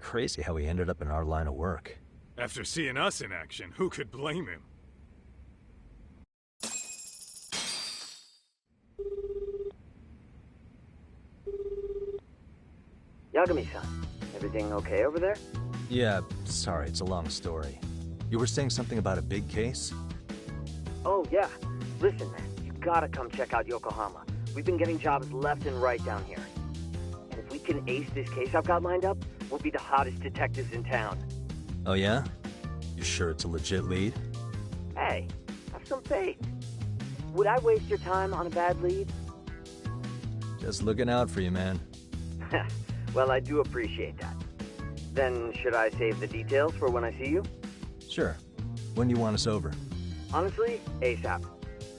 Crazy how he ended up in our line of work. After seeing us in action, who could blame him? Yagami-san, everything okay over there? Yeah, sorry, it's a long story. You were saying something about a big case? Oh, yeah. Listen, man, you gotta come check out Yokohama. We've been getting jobs left and right down here. And if we can ace this case I've got lined up, we'll be the hottest detectives in town. Oh yeah? You sure it's a legit lead? Hey, have some faith. Would I waste your time on a bad lead? Just looking out for you, man. Well, I do appreciate that. Then, should I save the details for when I see you? Sure. When do you want us over? Honestly, ASAP.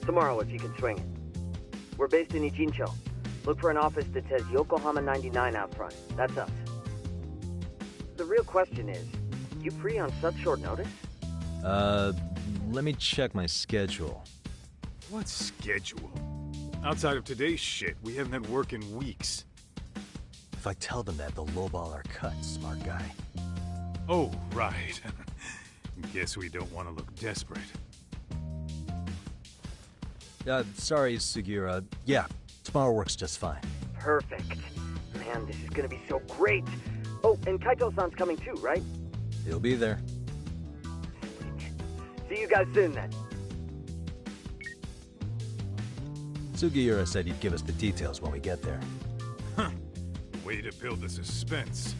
Tomorrow if you can swing it. We're based in Ichincho. Look for an office that says Yokohama 99 out front. That's us. The real question is, you free on such short notice? Let me check my schedule. What schedule? Outside of today's shit, we haven't had work in weeks. If I tell them that, they'll lowball our cut, smart guy. Oh, right. Guess we don't want to look desperate. Sorry, Sugiura. Yeah, tomorrow works just fine. Perfect. Man, this is gonna be so great. Oh, and Kaito-san's coming too, right? He'll be there. Sweet. See you guys soon, then. Sugiura said he'd give us the details when we get there. Huh. Way to build the suspense.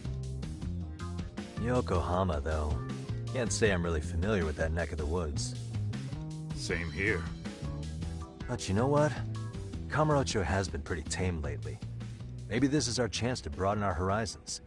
Yokohama, though. Can't say I'm really familiar with that neck of the woods. Same here. But you know what? Kamurocho has been pretty tame lately. Maybe this is our chance to broaden our horizons.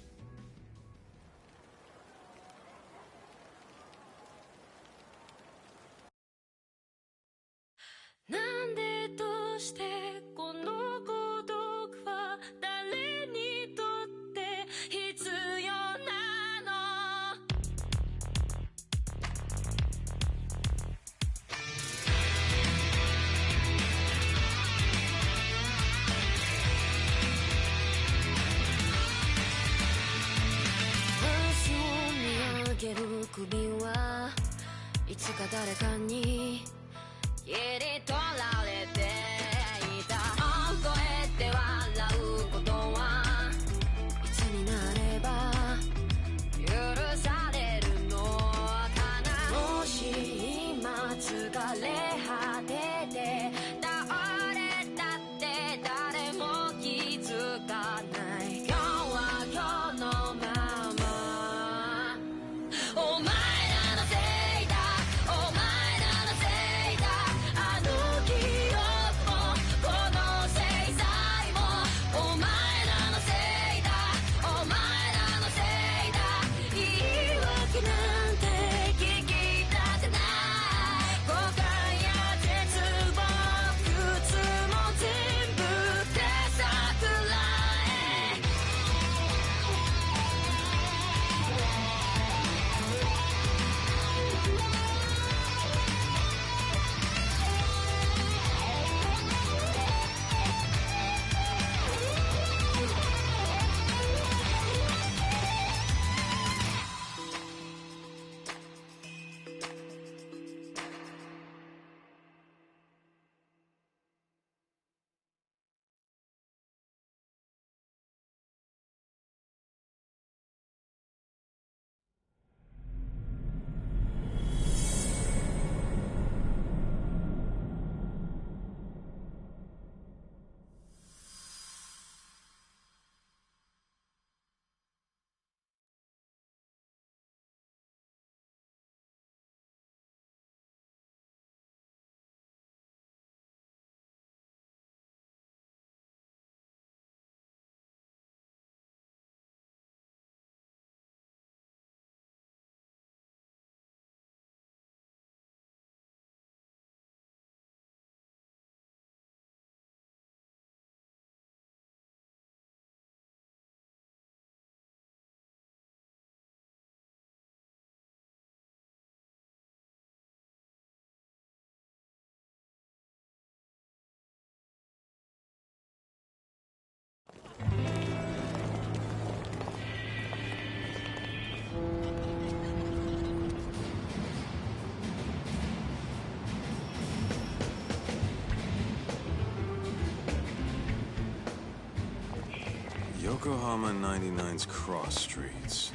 Yokohama 99's cross streets.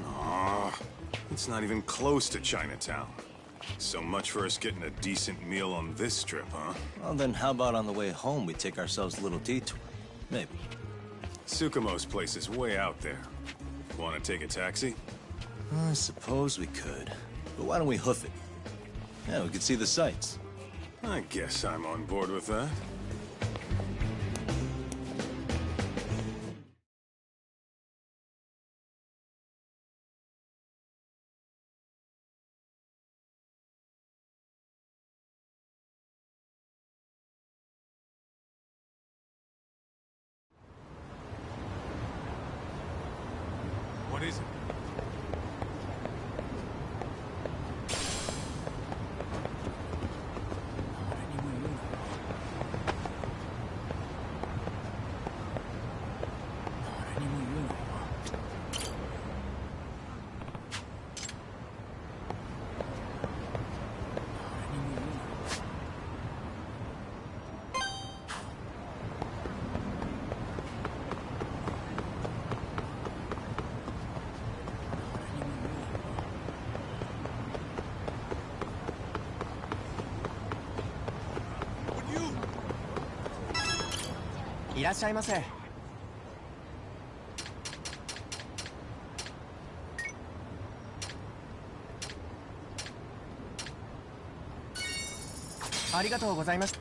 Aw, it's not even close to Chinatown. So much for us getting a decent meal on this strip, huh? Well, then how about on the way home we take ourselves a little detour? Maybe. Tsukumo's place is way out there. Want to take a taxi? I suppose we could. But why don't we hoof it? Yeah, we could see the sights. I guess I'm on board with that. What is it?いらっしゃいませ。ありがとうございました。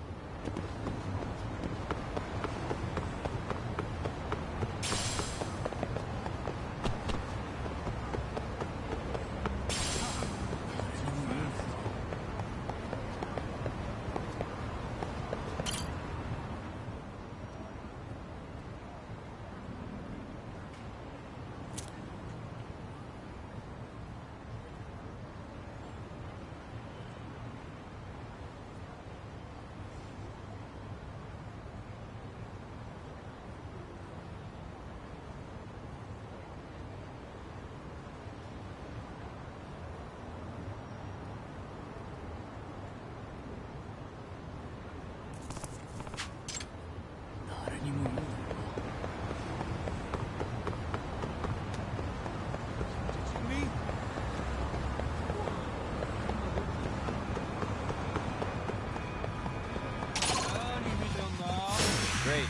Great.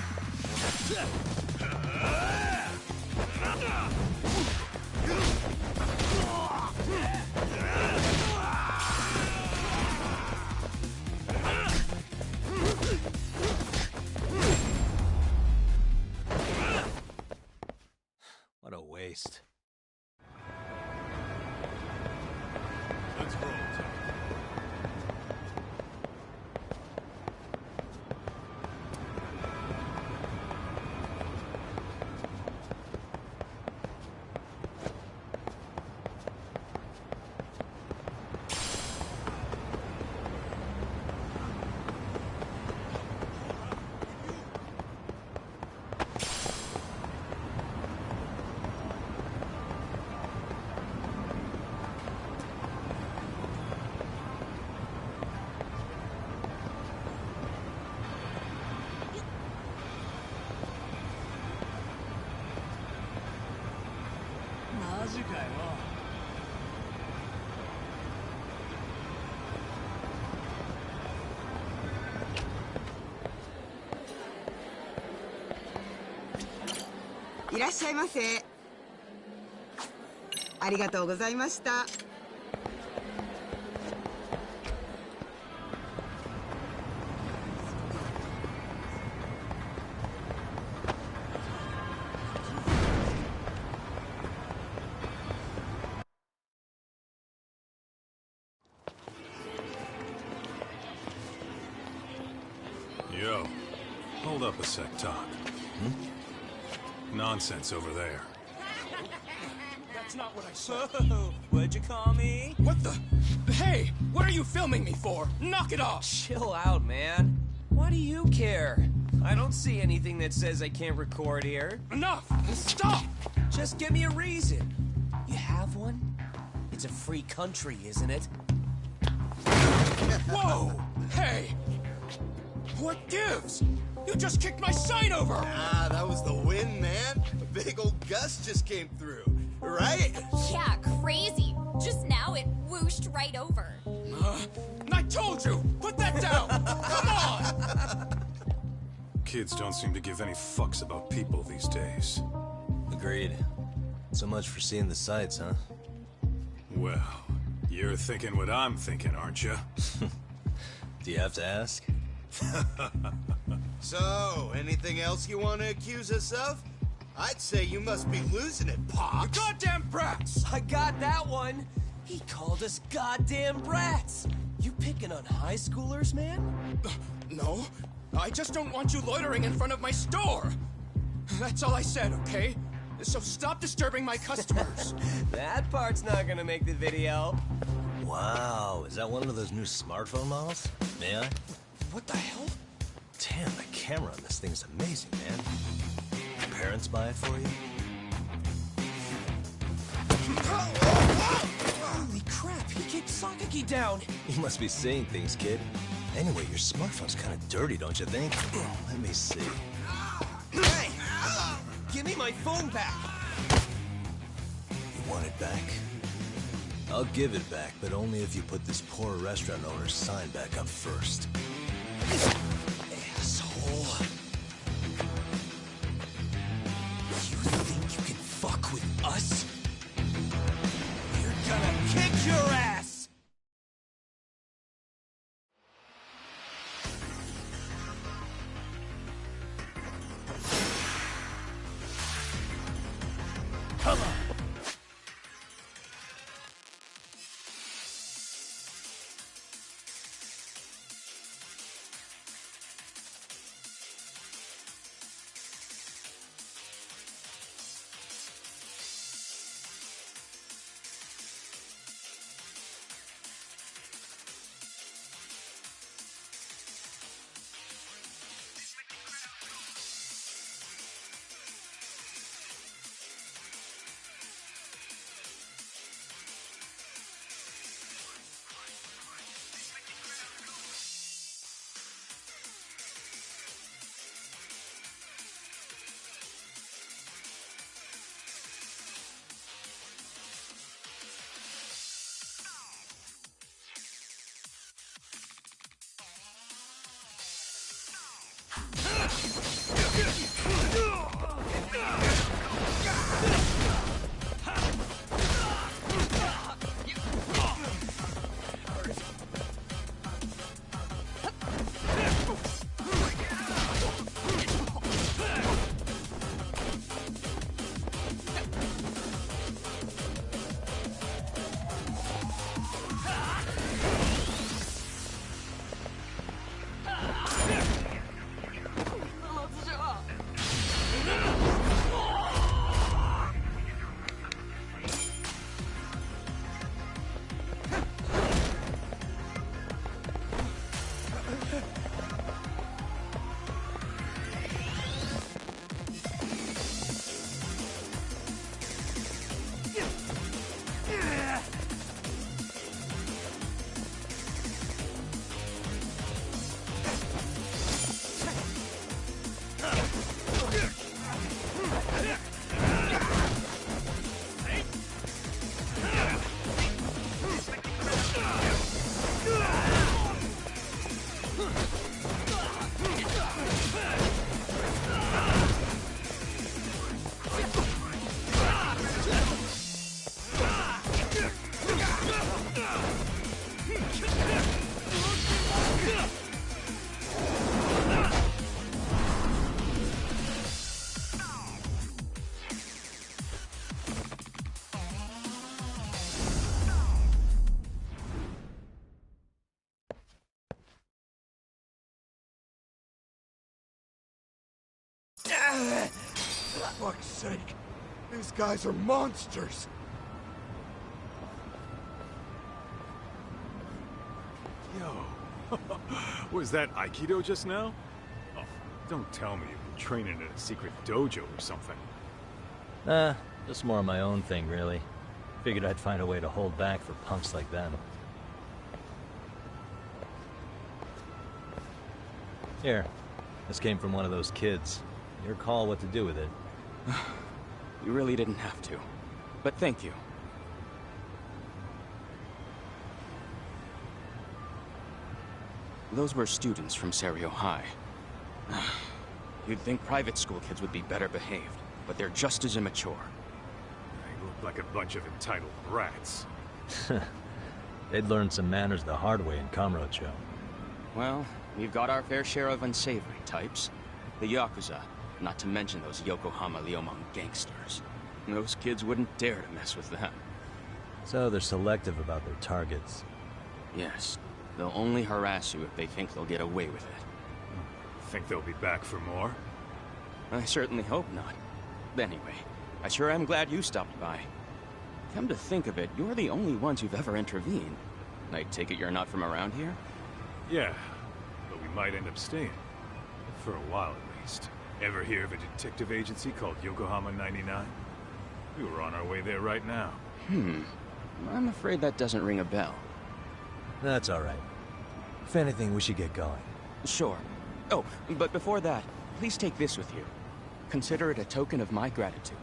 What a waste. Let's roll.いらっしゃいませ。ありがとうございました。Yo, hold up a sec, Doc. Nonsense over there. That's not what I said. Whoa, what'd you call me? What the? Hey, what are you filming me for? Knock it off! Chill out, man. Why do you care? I don't see anything that says I can't record here. Enough! Stop! Just give me a reason. You have one? It's a free country, isn't it? Whoa! Hey! What gives? You just kicked my sign over! Ah, that was the wind, man. A big old gust just came through, right? Yeah, crazy. Just now it whooshed right over. I told you! Put that down! Come on! Kids don't seem to give any fucks about people these days. Agreed. So much for seeing the sights, huh? Well, you're thinking what I'm thinking, aren't you? Do you have to ask? So, anything else you want to accuse us of? I'd say you must be losing it, Pops. You goddamn brats! I got that one. He called us goddamn brats. You picking on high schoolers, man? No, I just don't want you loitering in front of my store. That's all I said, okay? So stop disturbing my customers. That part's not gonna make the video. Wow, is that one of those new smartphone models? May I? What the hell? Damn, the camera on this thing's amazing, man. Your parents buy it for you? Holy crap, he kicked Sakaki down. You must be seeing things, kid. Anyway, your smartphone's kind of dirty, don't you think? Let me see. Hey! Give me my phone back! You want it back? I'll give it back, but only if you put this poor restaurant owner's sign back up first. Asshole. You think you can fuck with us? We're gonna kick your ass! Come on! For fuck's sake, these guys are monsters. Yo, was that Aikido just now? Oh, don't tell me you've been training at a secret dojo or something. Just more of my own thing, really. Figured I'd find a way to hold back for punks like them. Here, This came from one of those kids. Your call what to do with it. You really didn't have to. But thank you. Those were students from Serio High. You'd think private school kids would be better behaved, but they're just as immature. They look like a bunch of entitled brats. They'd learn some manners the hard way in Kamurocho. Well, we've got our fair share of unsavory types. The Yakuza, not to mention those Yokohama Liomang gangsters. Those kids wouldn't dare to mess with them. So they're selective about their targets. Yes, they'll only harass you if they think they'll get away with it. Think they'll be back for more? I certainly hope not. Anyway, I sure am glad you stopped by. Come to think of it, you're the only ones who've ever intervened. I take it you're not from around here? Yeah, but we might end up staying. For a while at least. Ever hear of a detective agency called Yokohama 99? We were on our way there right now. I'm afraid that doesn't ring a bell. That's all right. If anything, we should get going. Sure. Oh, but before that, please take this with you. Consider it a token of my gratitude.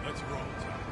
Let's roll, Tom.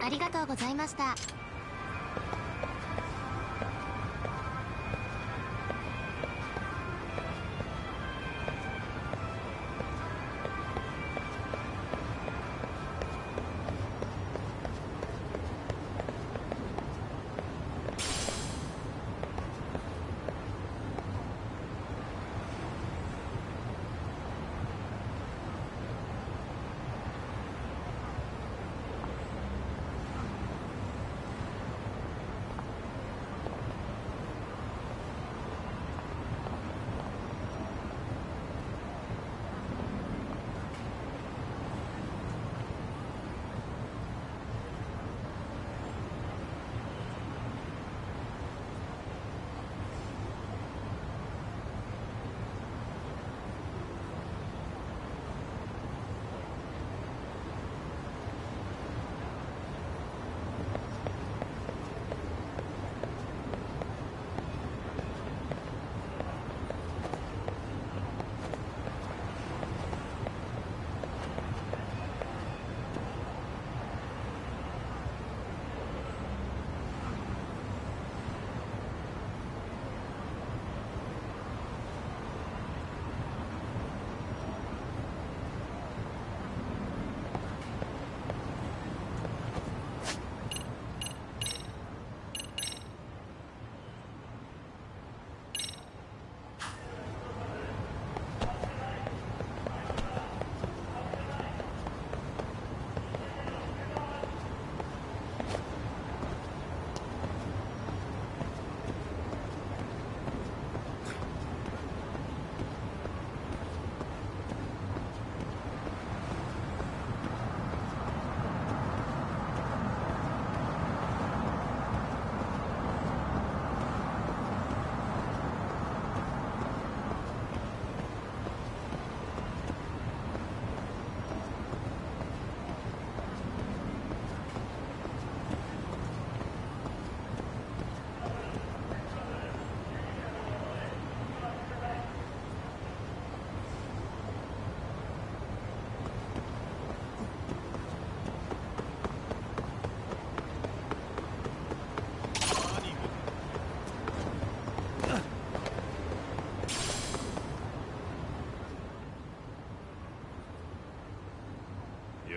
ありがとうございました。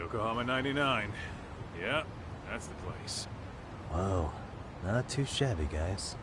Yokohama 99. Yeah, that's the place. Whoa, not too shabby, guys.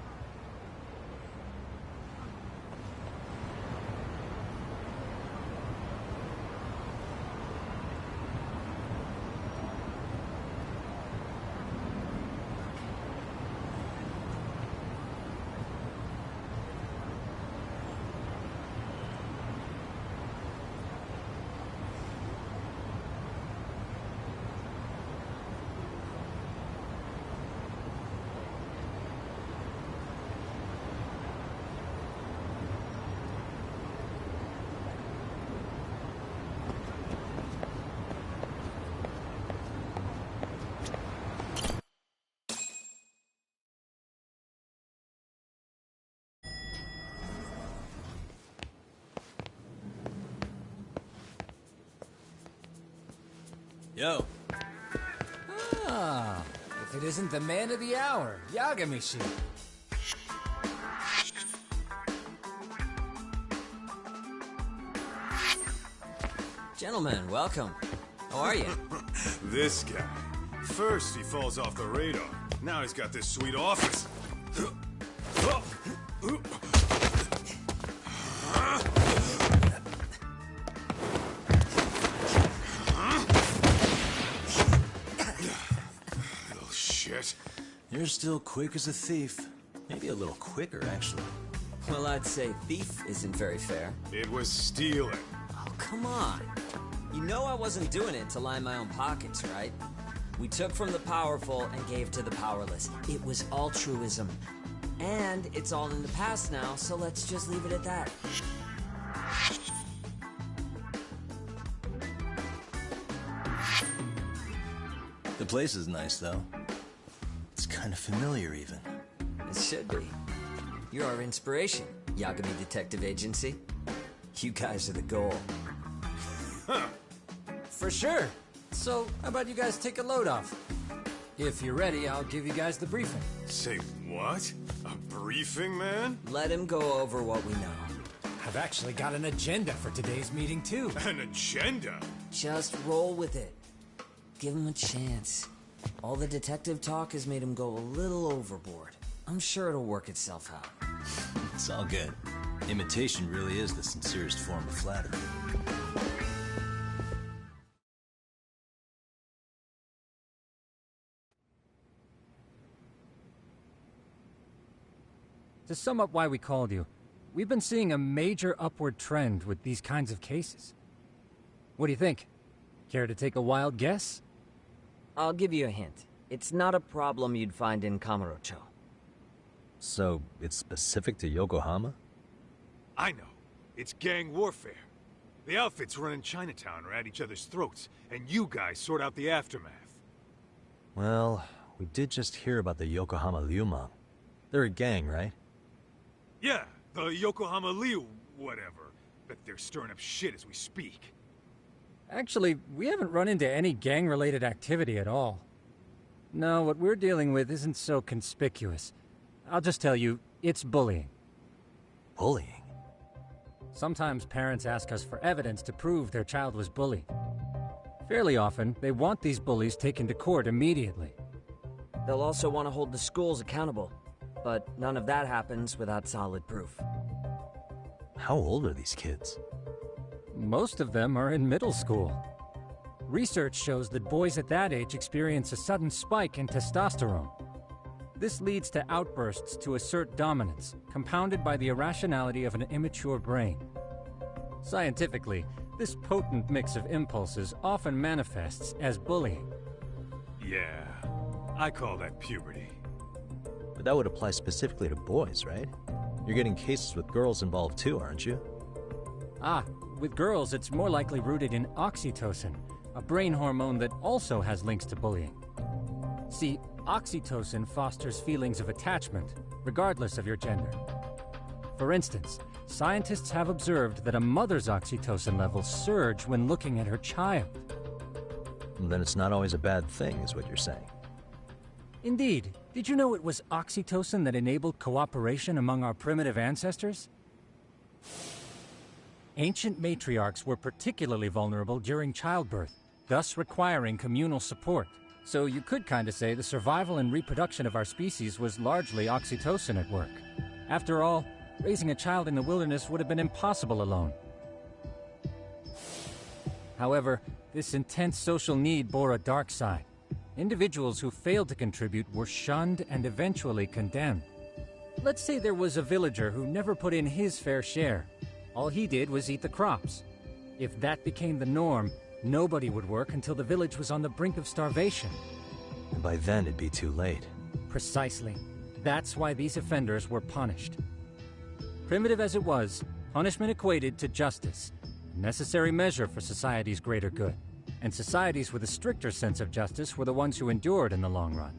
Yo. Ah, if it isn't the man of the hour, Yagami-shi. Gentlemen, welcome. How are you? This guy. First he falls off the radar. Now he's got this sweet office. Little shit. You're still quick as a thief. Maybe a little quicker, actually. Well, I'd say thief isn't very fair. It was stealing. Oh, come on. You know I wasn't doing it to line my own pockets, right? We took from the powerful and gave to the powerless. It was altruism. And it's all in the past now, so let's just leave it at that. The place is nice, though. It's kind of familiar, even. It should be. You're our inspiration, Yagami Detective Agency. You guys are the goal. Huh. For sure. So, how about you guys take a load off? If you're ready, I'll give you guys the briefing. Say what? A briefing, man? Let him go over what we know. I've actually got an agenda for today's meeting, too. An agenda? Just roll with it. Give him a chance. All the detective talk has made him go a little overboard. I'm sure it'll work itself out. It's all good. Imitation really is the sincerest form of flattery. To sum up why we called you, we've been seeing a major upward trend with these kinds of cases. What do you think? Care to take a wild guess? I'll give you a hint. It's not a problem you'd find in Kamurocho. So, it's specific to Yokohama? I know. It's gang warfare. The outfits running Chinatown are at each other's throats, and you guys sort out the aftermath. Well, we did just hear about the Yokohama Liumang. They're a gang, right? Yeah, the Yokohama Liu whatever. Bet they're stirring up shit as we speak. Actually, we haven't run into any gang-related activity at all. No, what we're dealing with isn't so conspicuous. I'll just tell you, it's bullying. Bullying? Sometimes parents ask us for evidence to prove their child was bullied. Fairly often, they want these bullies taken to court immediately. They'll also want to hold the schools accountable, but none of that happens without solid proof. How old are these kids? Most of them are in middle school. Research shows that boys at that age experience a sudden spike in testosterone. This leads to outbursts to assert dominance, compounded by the irrationality of an immature brain. Scientifically, this potent mix of impulses often manifests as bullying. Yeah, I call that puberty. But that would apply specifically to boys, right? You're getting cases with girls involved too, aren't you? Ah, with girls it's more likely rooted in oxytocin, a brain hormone that also has links to bullying. See, oxytocin fosters feelings of attachment, regardless of your gender. For instance, scientists have observed that a mother's oxytocin levels surge when looking at her child. Then it's not always a bad thing, is what you're saying. Indeed. Did you know it was oxytocin that enabled cooperation among our primitive ancestors? Ancient matriarchs were particularly vulnerable during childbirth, thus requiring communal support. So you could kinda say the survival and reproduction of our species was largely oxytocin at work. After all, raising a child in the wilderness would have been impossible alone. However, this intense social need bore a dark side. Individuals who failed to contribute were shunned and eventually condemned. Let's say there was a villager who never put in his fair share. All he did was eat the crops. If that became the norm, nobody would work until the village was on the brink of starvation. And by then it'd be too late. Precisely. That's why these offenders were punished. Primitive as it was, punishment equated to justice, a necessary measure for society's greater good. And societies with a stricter sense of justice were the ones who endured in the long run.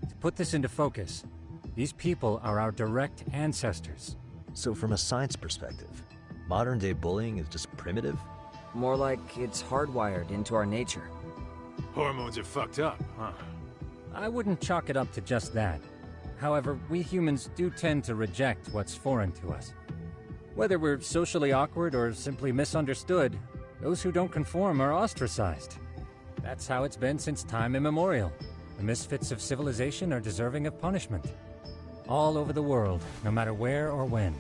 To put this into focus, these people are our direct ancestors. So from a science perspective, modern-day bullying is just primitive? More like it's hardwired into our nature. Hormones are fucked up, huh? I wouldn't chalk it up to just that. However, we humans do tend to reject what's foreign to us. Whether we're socially awkward or simply misunderstood, those who don't conform are ostracized. That's how it's been since time immemorial. The misfits of civilization are deserving of punishment. All over the world, no matter where or when.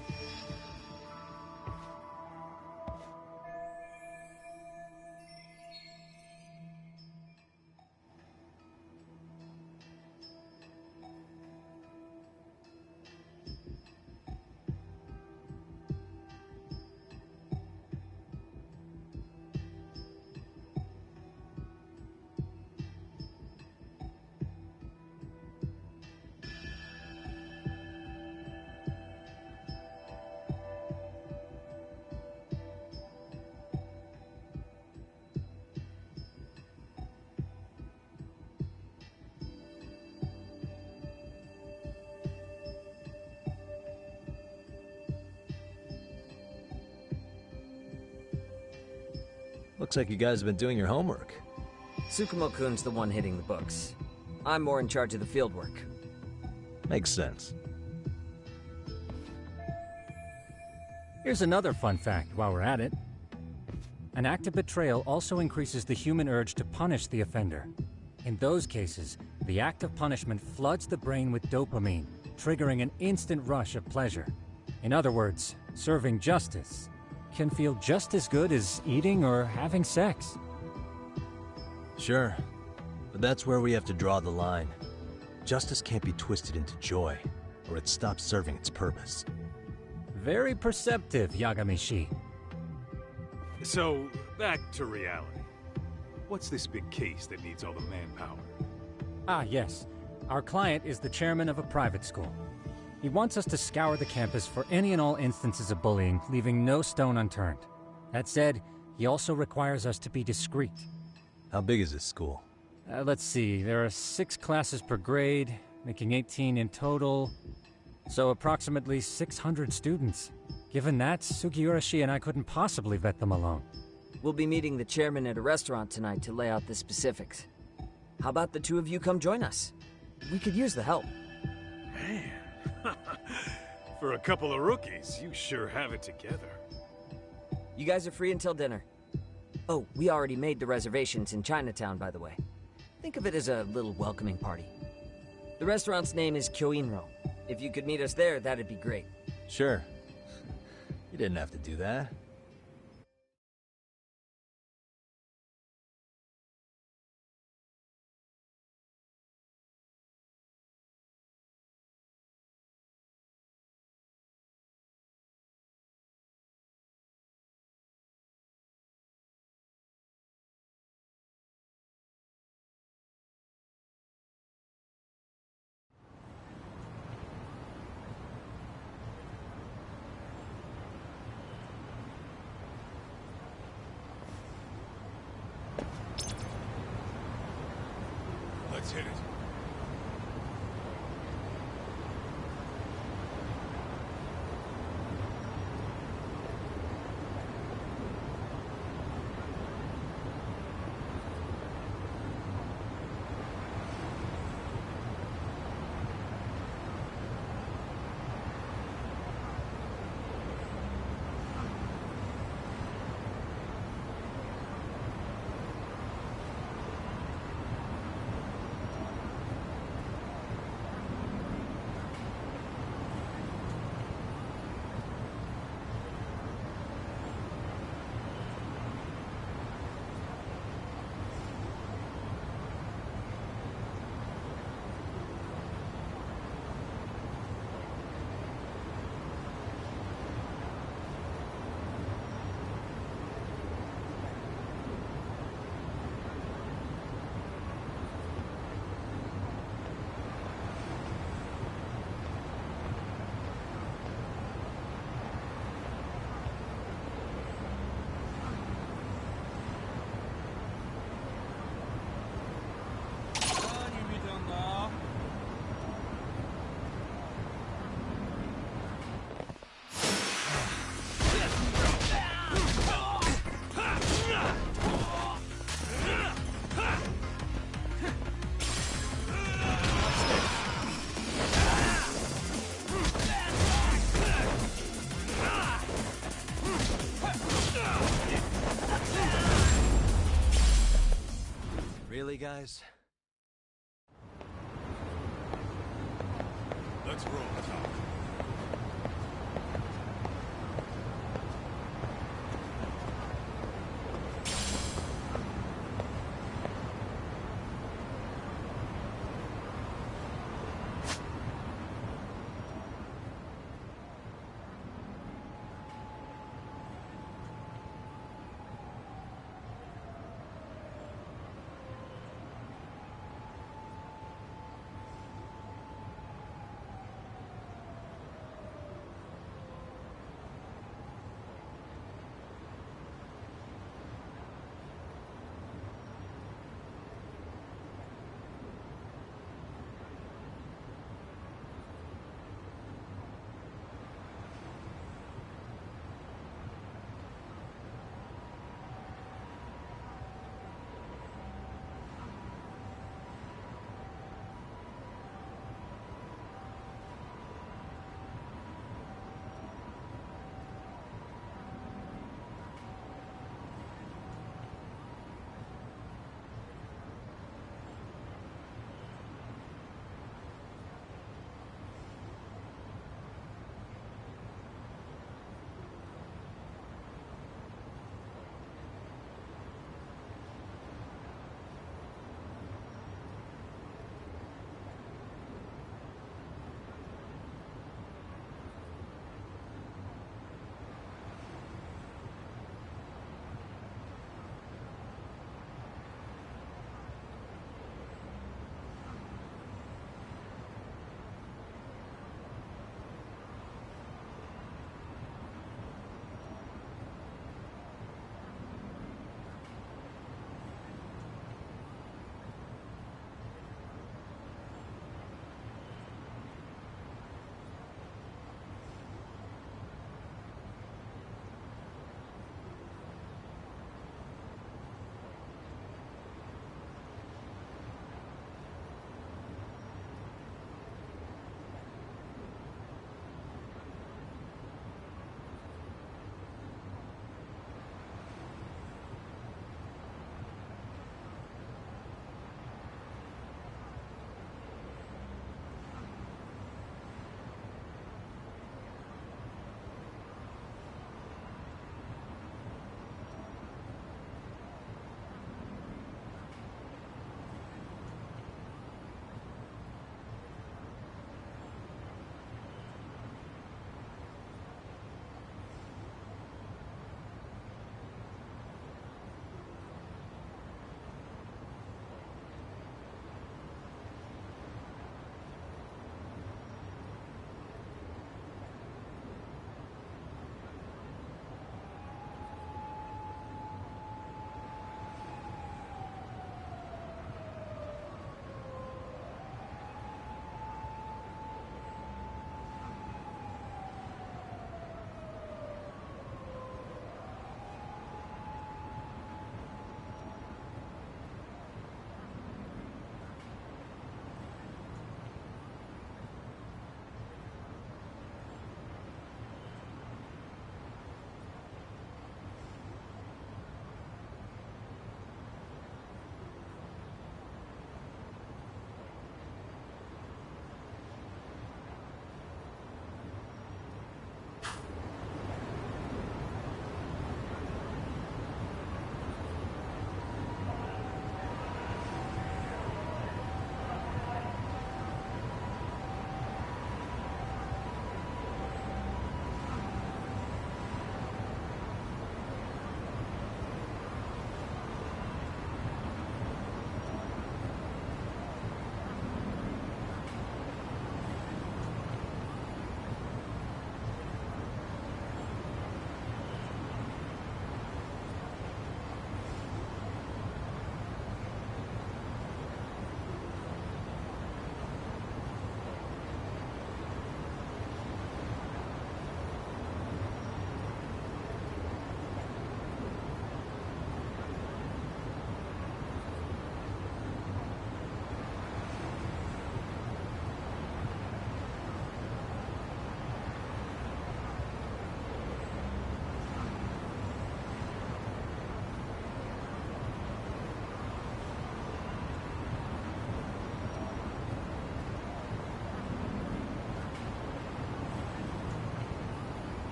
Looks like you guys have been doing your homework. Tsukumo-kun's the one hitting the books. I'm more in charge of the fieldwork. Makes sense. Here's another fun fact while we're at it. An act of betrayal also increases the human urge to punish the offender. In those cases, the act of punishment floods the brain with dopamine, triggering an instant rush of pleasure. In other words, serving justice can feel just as good as eating or having sex. Sure, but that's where we have to draw the line. Justice can't be twisted into joy, or it stops serving its purpose. Very perceptive, Yagami-shi. So, back to reality. What's this big case that needs all the manpower? Ah, yes. Our client is the chairman of a private school. He wants us to scour the campus for any and all instances of bullying, leaving no stone unturned. That said, he also requires us to be discreet. How big is this school? Let's see, there are 6 classes per grade, making 18 in total. So approximately 600 students. Given that, Sugiurashi and I couldn't possibly vet them alone. We'll be meeting the chairman at a restaurant tonight to lay out the specifics. How about the two of you come join us? We could use the help. Man, for a couple of rookies, you sure have it together. You guys are free until dinner. Oh, we already made the reservations in Chinatown, by the way. Think of it as a little welcoming party. The restaurant's name is Kyoinro. If you could meet us there, that'd be great. Sure. You didn't have to do that. Let's hit it. Really, guys? Let's roll, Tom.